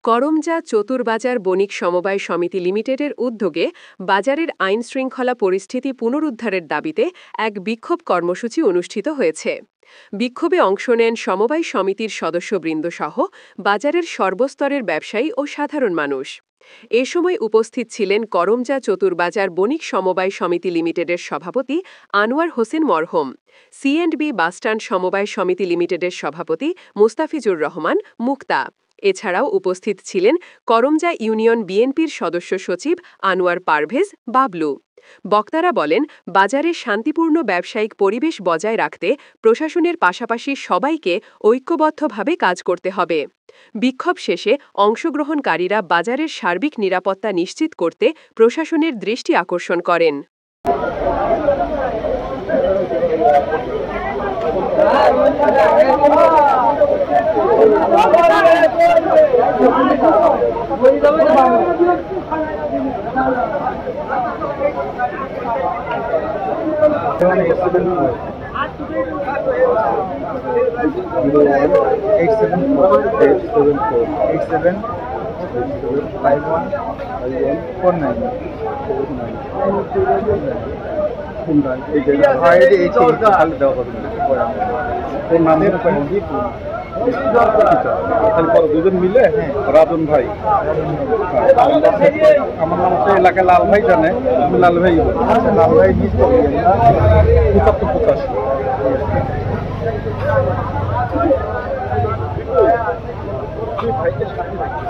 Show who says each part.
Speaker 1: করমজা চতুরবাজার বণিক সমবায় সমিতি লিমিটেডের উদ্যোগে বাজারের আইনশৃঙ্খলা পরিস্থিতি পুনরুদ্ধারের দাবিতে এক বিক্ষোভ কর্মসূচি অনুষ্ঠিত হয়েছে। বিক্ষোভে অংশ নেন সমবায় সমিতির সদস্যবৃন্দসহ বাজারের সর্বস্তরের ব্যবসায়ী ও সাধারণ মানুষ। এ সময় উপস্থিত ছিলেন করমজা চতুরবাজার বণিক সমবায় সমিতি লিমিটেডের সভাপতি আনোয়ার হোসেন মরহুম, সি&বি বাসস্ট্যান্ড সমবায় সমিতি লিমিটেডের সভাপতি মুস্তাফিজুর রহমান মুক্তা। এছাড়াও উপস্থিত ছিলেন করমজা ইউনিয়ন বিএনপির সদস্য সচিব আনোয়ার পারভেজ বাবলু। বক্তারা বলেন, বাজারে শান্তিপূর্ণ ব্যবসায়িক পরিবেশ বজায় রাখতে প্রশাসনের পাশাপাশি সবাইকে ঐক্যবদ্ধভাবে কাজ করতে হবে। বিক্ষোভ শেষে অংশগ্রহণকারীরা বাজারের সার্বিক নিরাপত্তা নিশ্চিত করতে প্রশাসনের দৃষ্টি আকর্ষণ করেন।
Speaker 2: দুজন মিলে রাজন ভাই, আমার নাম হচ্ছে এলাকায় লাল ভাই, জানে লাল ভাই। লাল ভাই 75-85।